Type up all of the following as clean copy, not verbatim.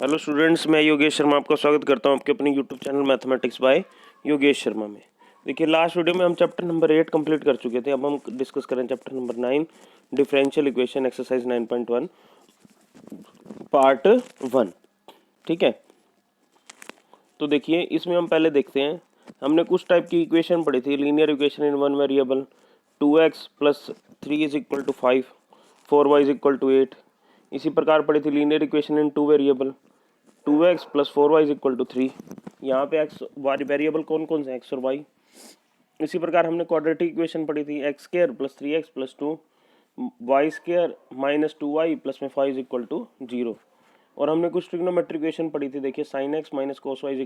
Hello students, मैं योगेश शर्मा आपका स्वागत करता हूं आपके अपने YouTube channel mathematics bye Yogesh Sharma में। देखिए, लास्ट वीडियो में हम चैप्टर नंबर 8 कंप्लीट कर चुके थे। अब हम डिस्कस करें chapter number 9 differential equation exercise 9.1 part 1। ठीक है, तो देखिए इसमें हम पहले देखते हैं। हमने कुछ टाइप की इक्वेशन पढ़ी थी। Linear equation in one variable, 2x + 3 = 5, 4y = 8। इसी प्रकार पढ़ी थी linear equation in two variable, 2x + 4y = 3। यहाँ पे x वेरिएबल कौन कौन से x और y। इसी प्रकार हमने क्वाड्रेटिक इक्वेशन पढ़ी थी, x² + 3x + 2 y² - 2y + 5 = 0। और हमने कुछ ट्रिग्नोमेट्रिक इक्वेशन पढ़ी थी। देखिए sin x - cos y =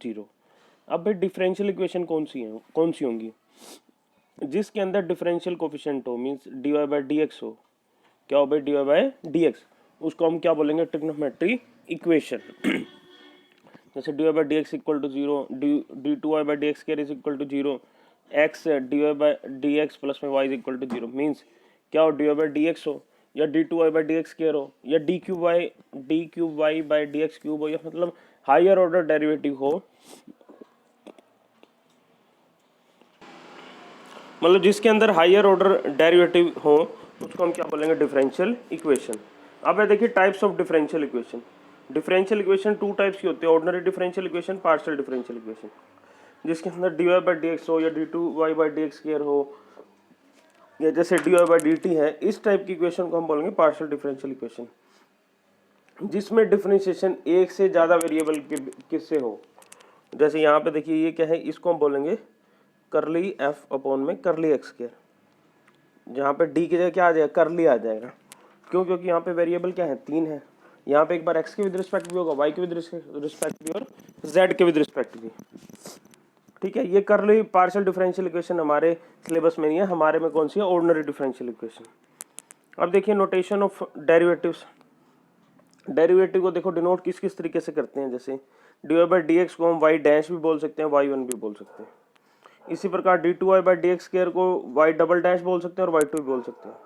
0। अब भाई डिफरेंशियल इक्वेशन कौन सी होंगी जिसके अंदर डिफरेंशियल कोफिशिएंट हो, मींस dy/dx हो। क्या हो भाई? dy/dx, उसको हम क्या बोलेंगे? Trigonometry equation. जैसे dy/dx = 0, d2y/dx² = 0, x dy/dx + y = 0। Means क्या हो? dy/dx हो या d2y/dx² हो या d3y/dx³ हो, या मतलब हायर ऑर्डर डेरिवेटिव हो, मतलब जिसके अंदर हायर ऑर्डर डेरिवेटिव हो, उसको हम क्या बोलेंगे? Differential equation. अब देखिए types of differential equation. Differential equation two types की होती है, ordinary differential equation, partial differential equation. जिसके अंदर dy/dx हो या d2y/dx² हो, या जैसे dy/dt है, इस टाइप की इक्वेशन को हम बोलेंगे पार्शियल डिफरेंशियल इक्वेशन। जिसमें डिफरेंशिएशन एक से ज़्यादा वेरिएबल किससे हो। जैसे यहाँ पे देखिए ये क्या है, इसको हम बोलेंगे करली f/x²। जहाँ पे d की जगह क्या आ जाएगा? करली आ जाएगा। क्यों? क्योंकि यहाँ पे वेरिएबल क्या है? 3 है। यहाँ पे एक बार x के विद रिस्पेक्ट भी होगा, y के विद रिस्पेक्ट भी और z के विद रिस्पेक्ट भी। ठीक है, ये करली पार्शियल डिफरेंशियल इक्वेशन हमारे सिलेबस में नहीं है। हमारे में कौन सी है? Ordinary differential equation. अब देखिए नोटेशन ऑफ डेरिवेटिव्स। डेरिवेटिव को देखो डिनोट किस किस तरीके से करते हैं। जैसे dy/dx को हम y' भी बोल सकते हैं, y1 भी बोल सकते हैं। इसी प्रकार d2y/dx² को y" बोल सकते हैं और y2 भी बोल सकते हैं।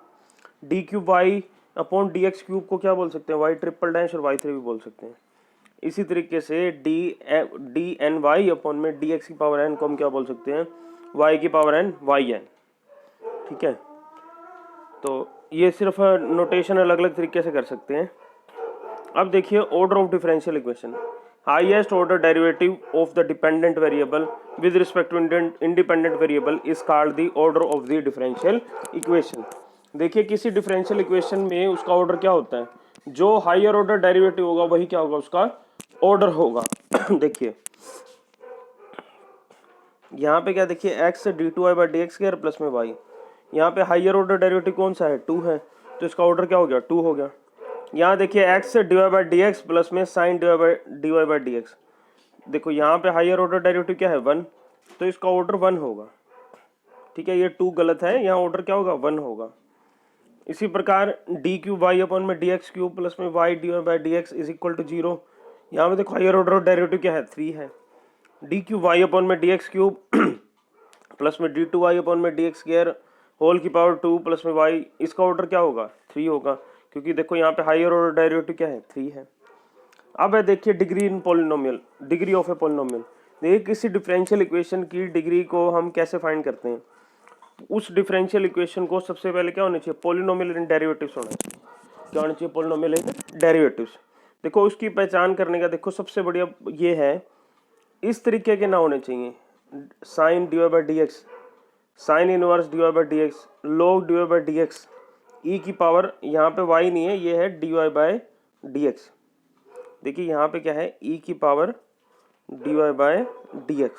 d3y/dx³ को क्या बोल सकते हैं? y" और y3 भी बोल सकते हैं। इसी तरीके से dny/dx⁴n को हम क्या बोल सकते हैं? y⁴n yn। ठीक है, तो ये सिर्फ नोटेशन अलग अलग तरीके से कर सकते हैं। अब देखिए order of differential equation. Highest order derivative of the dependent variable with respect to independent variable is called the order of the differential equation. देखिए किसी डिफरेंशियल इक्वेशन में उसका ऑर्डर क्या होता है? जो हायर ऑर्डर डेरिवेटिव होगा वही क्या होगा? उसका ऑर्डर होगा। देखिए यहाँ पे क्या, देखिए x d2y/dx² प्लस में y। यहाँ पे हायर ऑर्डर डेरिवेटिव कौन सा है? 2 है, तो इसका ऑर्डर क्या हो गया? 2 हो गया। यहाँ देखिए x dy/dx प्लस में sin dy/dx। देखो यहाँ पे हायर ऑर्डर डेरिवेटिव क्या है? 1, तो इसका ऑर्डर 1 होगा। ठीक है, ये 2 गलत है, यहाँ ऑर्डर क्या होगा? 1 होगा। इसी प्रकार d3y/dx³ प्लस में y dy/dx = 0। यहाँ पे देखो हायर ऑर्डर डेरिवेटिव क्या है? 3 है। d3y/dx³ प्लस में d2y/dx² होल की पावर 2 प्लस में y, इसका ऑर्डर क्या होगा? 3 होगा, क्योंकि देखो यहाँ पे हायर ऑर्डर डेरिवेटिव क्या है? 3 है। अब है देखिए degree in polynomial, degree of a polynomial. देखिए किसी डिफरेंशियल इक्वेशन की डिग्री को हम कैसे फाइंड करते हैं? उस डिफरेंशियल इक्वेशन को सबसे पहले क्या होना चाहिए? पॉलिनोमियल इन डेरिवेटिव्स होना चाहिए। क्या होना चाहिए? पॉलिनोमियल इन डेरिवेटिव्स। देखो उसकी पहचान करने का देखो सबसे बढ़िया ये है, इस तरीके के ना होने चाहिए। Sine dy/dx, sine inverse dy/dx, log dy/dx, e की पावर, यहाँ पे y नहीं है, ये है dy/dx। देखिए यहाँ पे क्या है? e की पावर dy/dx।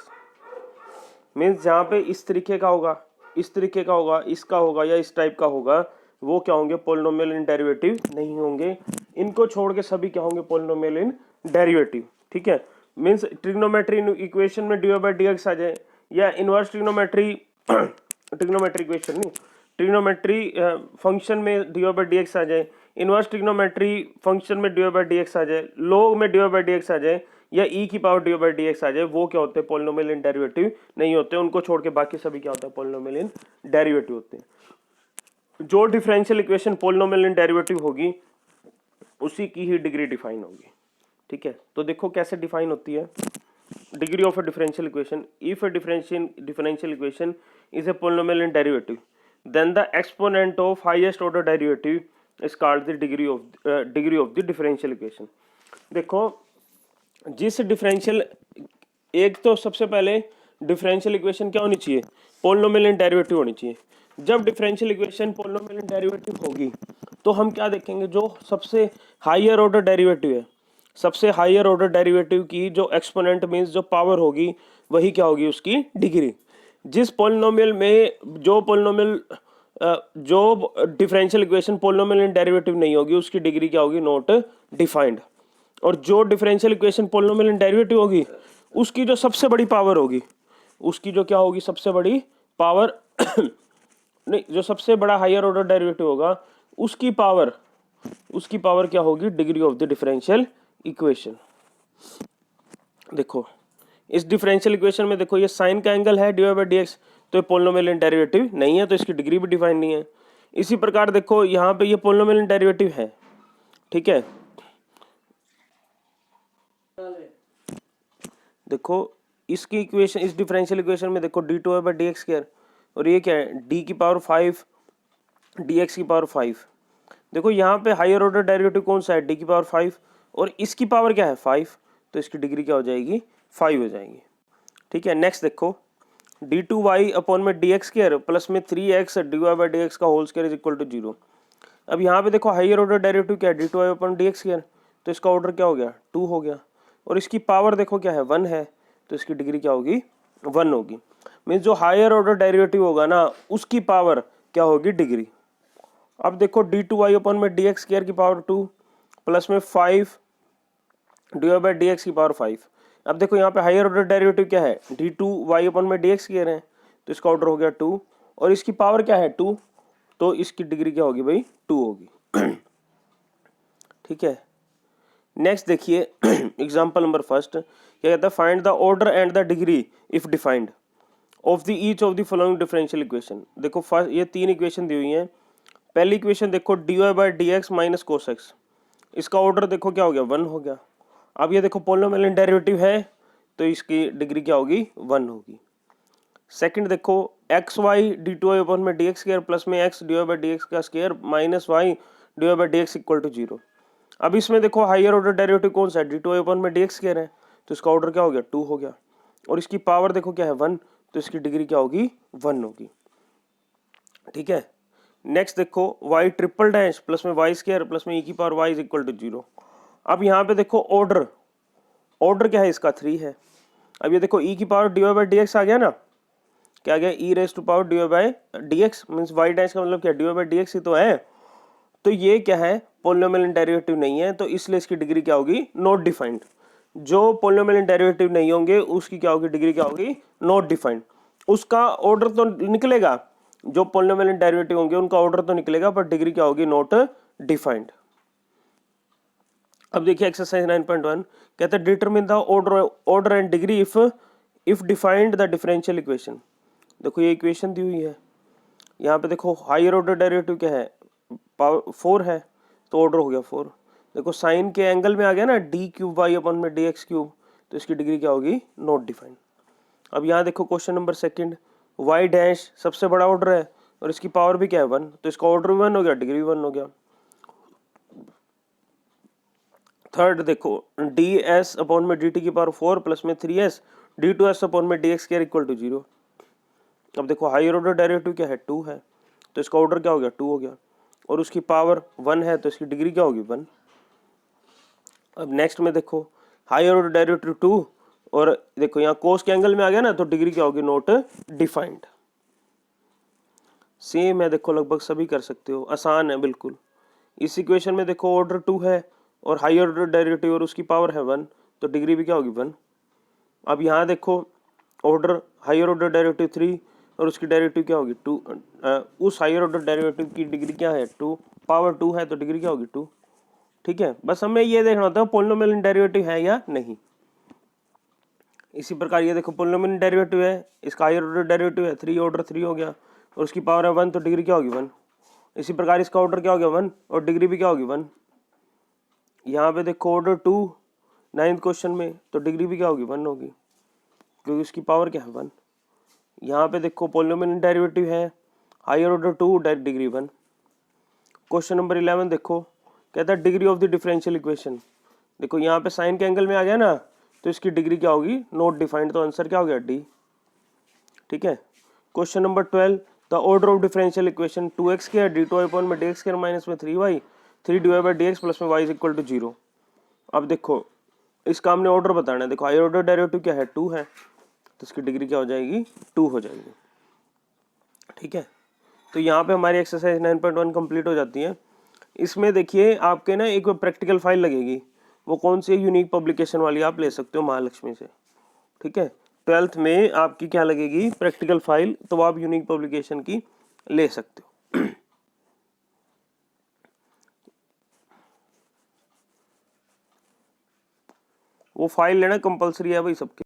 मीन्स जहाँ पे इस तरीके का होगा, इस तरीके का होगा, इसका होगा या इस टाइप का होगा, वो क्या होंगे? पॉलिनोमियल इन डेरिवेटिव नहीं होंगे। इनको छोड़ के सभी क्या होंगे? पॉलिनोमियल इन डेरिवेटिव। ठीक है, मीन्स ट्रिग्नोमेट्री इक्वेशन में dy/dx आ जाए, या इनवर्स ट्रिग्नोमेट्री ट्रिग्नोमेट्री इक्वेशन नहीं, ट्रिग्नोमेट्री फंक्शन में dy/dx आ जाए, इनवर्स ट्रिग्नोमेट्री फंक्शन में dy/dx आ जाए, log में dy/dx आ जाए, या e की पावर dy/dx आ जाए, वो क्या होते हैं? पॉलिनोमियल इन डेरिवेटिव नहीं होते। उनको छोड़ के बाकी सभी क्या होता है? पॉलिनोमियल इन डेरिवेटिव होते हैं। जो डिफरेंशियल इक्वेशन पॉलिनोमियल इन डेरिवेटिव होगी उसी की ही डिग्री डिफाइन होगी। ठीक है, तो देखो कैसे डिफाइन होती है degree of a differential equation. If a differential equation is a polynomial in derivative then the exponent of highest order derivative is called the degree of the differential equation. देखो जिस डिफरेंशियल, एक तो सबसे पहले differential equation क्या होनी चाहिए, polynomial in derivative होनी चाहिए। जब differential equation polynomial in derivative होगी तो हम क्या देखेंगे, जो सबसे हायर ऑर्डर डेरिवेटिव है, सबसे हायर ऑर्डर डेरिवेटिव की जो एक्सपोनेंट मीन्स जो पावर होगी वही क्या होगी, उसकी डिग्री। जिस पोलिनोमियल में जो differential equation polynomial in derivative नहीं होगी उसकी डिग्री क्या होगी, नॉट डिफाइंड। और जो differential equation polynomial in derivative होगी उसकी जो सबसे बड़ी पावर होगी, उसकी जो क्या होगी, सबसे बड़ी पावर नहीं, जो सबसे बड़ा हायर ऑर्डर डेरिवेटिव होगा उसकी पावर क्या होगी, degree of the differential equation. देखो इस डिफरेंशियल इक्वेशन में देखो ये साइन का एंगल है dy बाई dx, तो ये पोलिनोमियल इन डेरिवेटिव नहीं है तो इसकी डिग्री भी डिफाइन नहीं है। इसी प्रकार देखो यहाँ पे ये पोलिनोमियल इन डेरिवेटिव है, ठीक है। देखो इसकी इक्वेशन, इस डिफरेंशियल इक्वेशन में देखो d2 बाई dx स्क्वायर, और ये क्या है, d की पावर 5 dx की पावर 5। देखो यहाँ पे हायर ऑर्डर डेरिवेटिव कौन सा है, d की पावर 5, और इसकी पावर क्या है 5, तो इसकी डिग्री क्या हो जाएगी, 5 हो जाएगी, ठीक है। नेक्स्ट देखो d2y अपॉन में dx स्क्वायर प्लस में 3x dy बाई dx का whole square is equal to 0। अब यहाँ पे देखो हायर ऑर्डर डेरिवेटिव क्या है, d2y अपॉन dx स्क्वायर, तो इसका ऑर्डर क्या हो गया, 2 हो गया, और इसकी पावर देखो क्या है 1 है, तो इसकी डिग्री क्या होगी, 1 होगी। मीन्स जो हायर ऑर्डर डेरिवेटिव होगा ना उसकी पावर क्या होगी, डिग्री। अब देखो d2y अपॉन में dx स्क्वायर की पावर 2 प्लस में 5 dy बाई dx की पावर 5। अब देखो यहाँ पे हायर ऑर्डर डेरिवेटिव क्या है, d2y अपॉन में dx स्क्वायर है, तो इसका ऑर्डर हो गया 2, और इसकी पावर क्या है 2, तो इसकी डिग्री क्या होगी भाई, 2 होगी, ठीक है। नेक्स्ट देखिए एग्जांपल नंबर फर्स्ट क्या कहता है, find the order and the degree if defined of the each of the following differential equation. देखो फर्स्ट ये 3 इक्वेशन दी हुई हैं। पहली इक्वेशन देखो dy by dx minus cos x, इसका ऑर्डर देखो क्या हो गया, 1 हो गया। अब ये देखो पोलिनोमियल इन डेरिवेटिव है तो इसकी डिग्री क्या होगी, 1 होगी। सेकंड देखो X Y D two Y upon में डी एक्स स्क्वायर प्लस में X D Y by D X का square minus Y D Y by D X equal to 0। अब इसमें देखो हायर ऑर्डर डेरिवेटिव कौन सा है, डी टू वाई अपॉन में डी एक्स स्क्वायर है, तो इसका ऑर्डर क्या हो गया, 2 हो गया, और इसकी पावर देखो क्या है 1, तो इसकी डिग्री क्या होगी, 1 होगी, ठीक है। नेक्स्ट देखो y ट्रिपल डैश प्लस में वाई स्क्वायर प्लस में e की power y is equal to 0। अब यहाँ पे देखो ऑर्डर क्या है इसका, 3 है। अब ये देखो e की power D Y by D X आ गया ना, क्या आ गया, e raise to power D Y by D X, means Y dash का मतलब क्या, D Y by D X ही तो है। तो ये क्या है, पोलिनोमियल इन डेरिवेटिव नहीं है, तो इसलिए इसकी डिग्री क्या होगी, नॉट डिफाइंड। जो पोलिनोमियल इन डेरिवेटिव नहीं होंगे उसकी क्या होगी, डिग्री क्या होगी, नॉट डिफाइंड। उसका ऑर्डर तो निकलेगा, जो पोलिनोमियल इन डेरिवेटिव होंगे उनका ऑर्डर तो निकलेगा, पर डिग्री क्या होगी, नॉट डिफाइंड। अब देखिए एक्सरसाइज 9.1 कहता है determine the order and degree if defined the differential equation. देखो ये इक्वेशन दी हुई है, यहाँ पे देखो हायर ऑर्डर डेरिवेटिव क्या है, पावर 4 है, तो ऑर्डर हो गया 4। देखो साइन के एंगल में आ गया ना डी क्यूब वाई अपन में डी एक्स क्यूब, तो इसकी डिग्री क्या होगी, नॉट डिफाइंड। अब यहाँ देखो question number second, y dash सबसे बड़ा ऑर्डर है और इसकी पावर भी क्या है 1, तो इसका ऑर्डर भी 1 हो गया, डिग्री भी 1 हो गया। थर्ड देखो डी एस अपॉन में डी टी की पावर 4 प्लस में 3s D two S upon में D X square equal to 0। अब देखो हायर ऑर्डर डेरिवेटिव क्या है, 2 है, तो इसका ऑर्डर क्या हो गया, 2 हो गया, और उसकी पावर 1 है, तो इसकी डिग्री क्या होगी, 1। अब नेक्स्ट में देखो हायर ऑर्डर डेरिवेटिव 2, और देखो यहाँ कोस के एंगल में आ गया ना, तो डिग्री क्या होगी, नॉट डिफाइंड। सेम है, देखो लगभग सभी कर सकते हो, आसान है बिल्कुल। इस इक्वेशन में देखो ऑर्डर 2 है और हायर ऑर्डर डेरिवेटिव और उसकी पावर है 1, तो डिग्री भी क्या होगी, 1। अब यहाँ देखो ऑर्डर हायर ऑर्डर डेरिवेटिव 3 और उसकी डेरिवेटिव क्या होगी, 2। उस हायर ऑर्डर डेरिवेटिव की डिग्री क्या है, 2, पावर 2 है, तो डिग्री क्या होगी, 2, ठीक है। बस हमें ये देखना होता है पोलिनोमियल इन डेरिवेटिव है या नहीं। इसी प्रकार ये देखो पोलिनोमियल इन डेरिवेटिव है, इसका हायर ऑर्डर डेरिवेटिव है 3, ऑर्डर 3 हो गया, और उसकी पावर है 1, तो डिग्री क्या होगी, 1। इसी प्रकार इसका ऑर्डर क्या हो गया, 1, और डिग्री भी क्या होगी, 1। यहाँ पे देखो ऑर्डर 2, 9th क्वेश्चन में, तो डिग्री भी क्या होगी 1 होगी, क्योंकि उसकी पावर क्या है 1। यहाँ पे देखो पॉलिनोमियल डेरिवेटिव है, higher order 2, degree 1। Question number 11 देखो, कहता है degree of the differential equation. देखो यहाँ पे साइन के एंगल में आ गया ना, तो इसकी डिग्री क्या होगी, नॉट डिफाइंड, तो आंसर क्या हो गया डी। ठीक है। Question number 12, the order of differential equation 2x के d2 अपॉन में dx के माइनस में 3y 3 divide by dx plus में y इज इक्वल टू 0। अब देखो इसका हमने ऑर्डर बताना है। देखो हायर ऑर्डर डेरिवेटिव क्या है 2 है, तो इसकी डिग्री क्या हो जाएगी 2 हो जाएगी। ठीक है। तो यहाँ पे हमारी एक्सरसाइज 9.1 कंप्लीट हो जाती है। इसमें देखिए आपके ना एक प्रैक्टिकल फाइल लगेगी, वो कौन सी यूनिक पब्लिकेशन वाली आप ले सकते हो महालक्ष्मी से। ठीक है। 12th में आपकी क्या लगेगी प्रैक्टिकल फाइल, तो आप यूनिक पब्लिकेशन की ले सकते हो। वो फाइल लेना कंपलसरी है भाई सबके।